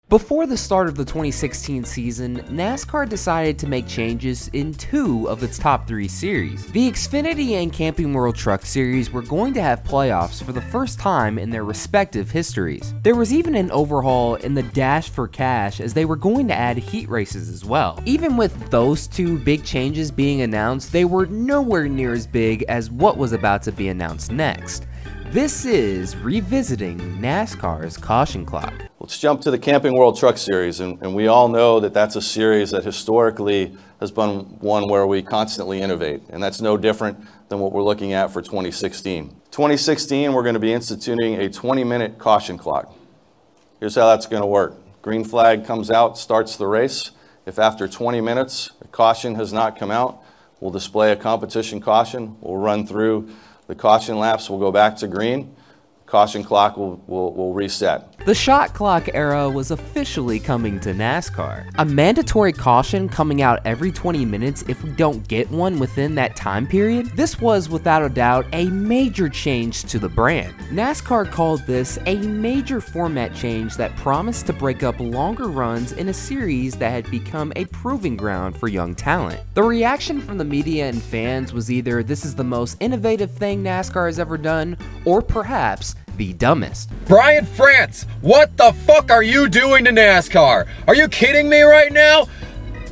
Before the start of the 2016 season, NASCAR decided to make changes in 2 of its top 3 series. The Xfinity and Camping World Truck Series were going to have playoffs for the first time in their respective histories. There was even an overhaul in the Dash for Cash, as they were going to add heat races as well. Even with those 2 big changes being announced, they were nowhere near as big as what was about to be announced next. This is revisiting NASCAR's caution clock. Let's jump to the Camping World Truck Series, and we all know that that's a series that historically has been one where we constantly innovate, and that's no different than what we're looking at for 2016. 2016, we're going to be instituting a 20-minute caution clock. Here's how that's going to work. Green flag comes out, starts the race. If after 20 minutes a caution has not come out, we'll display a competition caution. We'll run through the caution laps, we'll go back to green. Caution clock will reset. The shot clock era was officially coming to NASCAR. A mandatory caution coming out every 20 minutes if we don't get one within that time period. This was without a doubt a major change to the brand. NASCAR called this a major format change that promised to break up longer runs in a series that had become a proving ground for young talent. The reaction from the media and fans was either this is the most innovative thing NASCAR has ever done, or perhaps the dumbest. Brian France, what the fuck are you doing to NASCAR? Are you kidding me right now?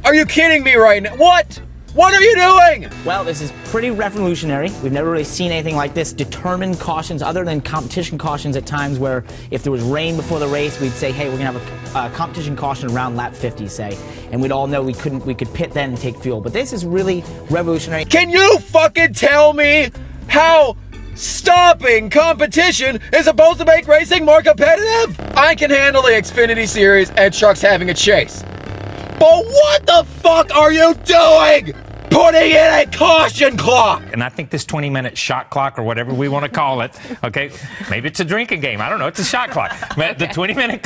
Are you kidding me right now? What? What are you doing? Well, this is pretty revolutionary. We've never really seen anything like this. Determined cautions, other than competition cautions at times where if there was rain before the race, we'd say, hey, we're gonna have a competition caution around lap 50, say, and we'd all know we could pit then and take fuel. But this is really revolutionary. Can you fucking tell me how stopping competition is supposed to make racing more competitive? I can handle the Xfinity Series and trucks having a chase. But what the fuck are you doing? Putting in a caution clock! And I think this 20-minute shot clock, or whatever we want to call it, okay, maybe it's a drinking game. I don't know. It's a shot clock. But the 20-minute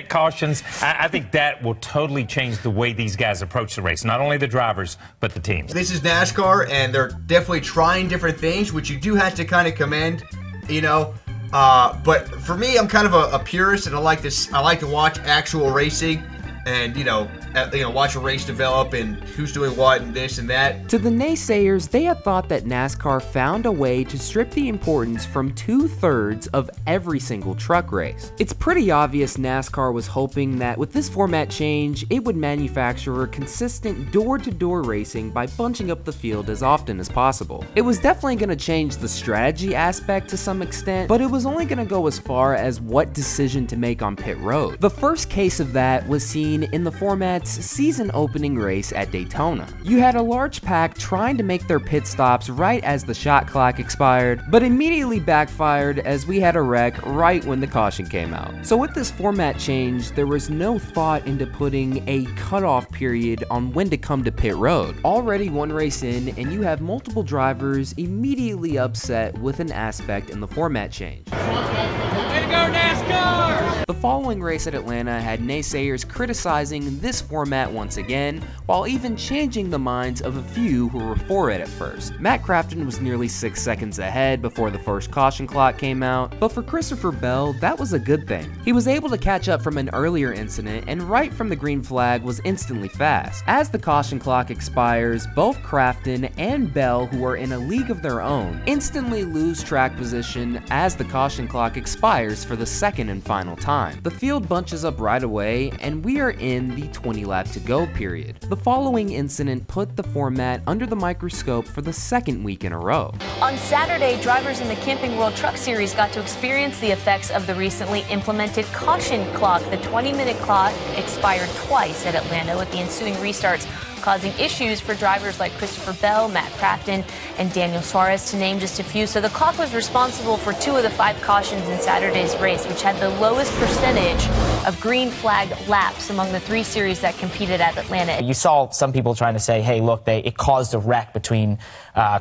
cautions, I think that will totally change the way these guys approach the race. Not only the drivers, but the teams. This is NASCAR, and they're definitely trying different things, which you do have to kind of commend, you know. But for me, I'm kind of a purist, and I like to watch actual racing. And, watch a race develop and who's doing what and this and that. To the naysayers, they had thought that NASCAR found a way to strip the importance from 2/3 of every single truck race. It's pretty obvious NASCAR was hoping that with this format change, it would manufacture consistent door-to-door racing by bunching up the field as often as possible. It was definitely going to change the strategy aspect to some extent, but it was only going to go as far as what decision to make on pit road. The first case of that was seen in the format's season opening race at Daytona. You had a large pack trying to make their pit stops right as the shot clock expired, but immediately backfired as we had a wreck right when the caution came out. So with this format change, there was no thought into putting a cutoff period on when to come to pit road. Already one race in, and you have multiple drivers immediately upset with an aspect in the format change. Way to go, NASCAR! The following race at Atlanta had naysayers criticizing this format once again, while even changing the minds of a few who were for it at first. Matt Crafton was nearly 6 seconds ahead before the first caution clock came out, but for Christopher Bell, that was a good thing. He was able to catch up from an earlier incident, and right from the green flag was instantly fast. As the caution clock expires, both Crafton and Bell, who are in a league of their own, instantly lose track position as the caution clock expires for the second and final time. The field bunches up right away, and we are in the 20 lap to go period. The following incident put the format under the microscope for the second week in a row. On Saturday, drivers in the Camping World Truck Series got to experience the effects of the recently implemented caution clock. The 20-minute clock expired twice at Atlanta, with the ensuing restarts causing issues for drivers like Christopher Bell, Matt Crafton, and Daniel Suarez, to name just a few. So the clock was responsible for 2 of the 5 cautions in Saturday's race, which had the lowest percentage of green flag laps among the 3 series that competed at Atlanta. You saw some people trying to say, hey, look, it caused a wreck between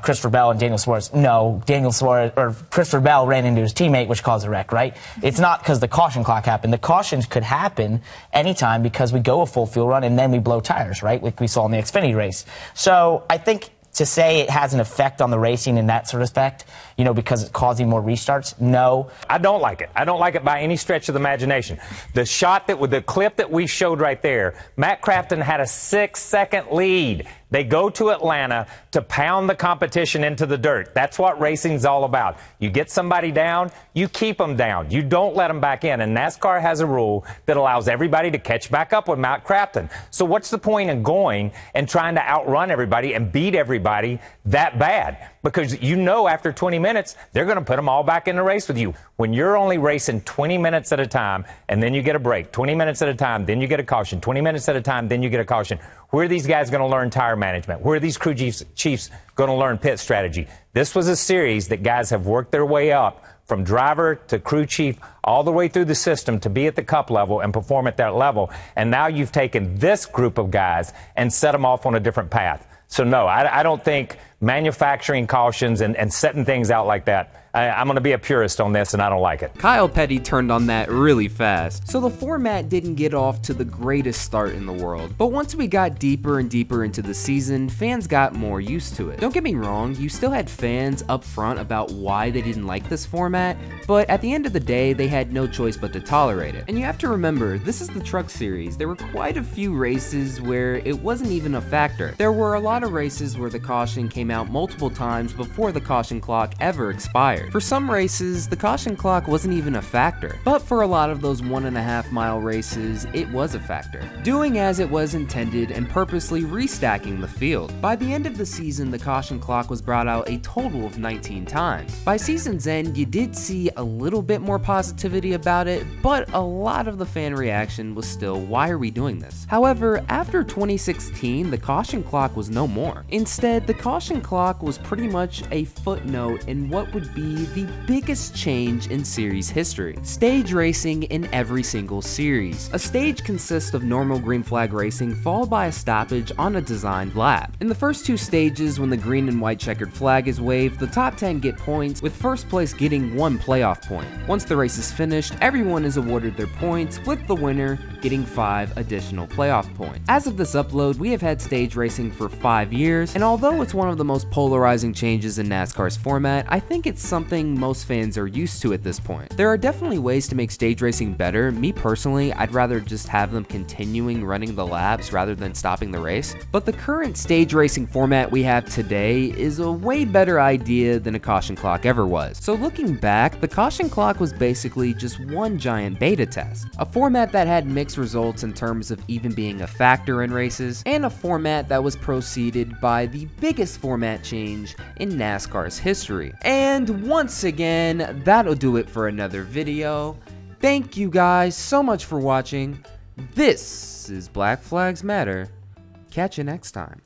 Christopher Bell and Daniel Suarez. No, Daniel Suarez, or Christopher Bell ran into his teammate, which caused a wreck, right? It's not because the caution clock happened. The cautions could happen anytime because we go a full fuel run and then we blow tires, right? Like we saw in the Xfinity race. So I think to say it has an effect on the racing in that sort of effect, you know, because it's causing more restarts, no. I don't like it. I don't like it by any stretch of the imagination. The shot that with the clip that we showed right there, Matt Crafton had a 6-second lead. They go to Atlanta to pound the competition into the dirt. That's what racing's all about. You get somebody down, you keep them down. You don't let them back in. And NASCAR has a rule that allows everybody to catch back up with Matt Crafton. So what's the point in going and trying to outrun everybody and beat everybody that bad? Because you know after 20 minutes, they're going to put them all back in the race with you. When you're only racing 20 minutes at a time, and then you get a break, 20 minutes at a time, then you get a caution, 20 minutes at a time, then you get a caution. Where are these guys going to learn tire management? Where are these crew chiefs going to learn pit strategy? This was a series that guys have worked their way up from driver to crew chief all the way through the system to be at the cup level and perform at that level. And now you've taken this group of guys and set them off on a different path. So, no, I don't think manufacturing cautions and setting things out like that, I'm going to be a purist on this, and I don't like it. Kyle Petty turned on that really fast. So the format didn't get off to the greatest start in the world. But once we got deeper and deeper into the season, fans got more used to it. Don't get me wrong, you still had fans up front about why they didn't like this format, but at the end of the day, they had no choice but to tolerate it. And you have to remember, this is the Truck Series. There were quite a few races where it wasn't even a factor. There were a lot of races where the caution came out multiple times before the caution clock ever expired. For some races, the caution clock wasn't even a factor, but for a lot of those 1.5 mile races, it was a factor, doing as it was intended and purposely restacking the field. By the end of the season, the caution clock was brought out a total of 19 times. By season's end, you did see a little bit more positivity about it, but a lot of the fan reaction was still, why are we doing this? However, after 2016, the caution clock was no more. Instead, the caution clock was pretty much a footnote in what would be the biggest change in series history: stage racing in every single series. A stage consists of normal green flag racing followed by a stoppage on a designed lap. In the first two stages, when the green and white checkered flag is waved, the top 10 get points, with first place getting 1 playoff point. Once the race is finished, everyone is awarded their points, with the winner getting 5 additional playoff points. As of this upload, we have had stage racing for 5 years, and although it's one of the most polarizing changes in NASCAR's format, I think it's something most fans are used to at this point. There are definitely ways to make stage racing better. Me personally, I'd rather just have them continuing running the laps rather than stopping the race, but the current stage racing format we have today is a way better idea than a caution clock ever was. So looking back, the caution clock was basically just one giant beta test, a format that had mixed results in terms of even being a factor in races, and a format that was preceded by the biggest format change in NASCAR's history. And once again, that'll do it for another video. Thank you guys so much for watching. This is Black Flags Matter. Catch you next time.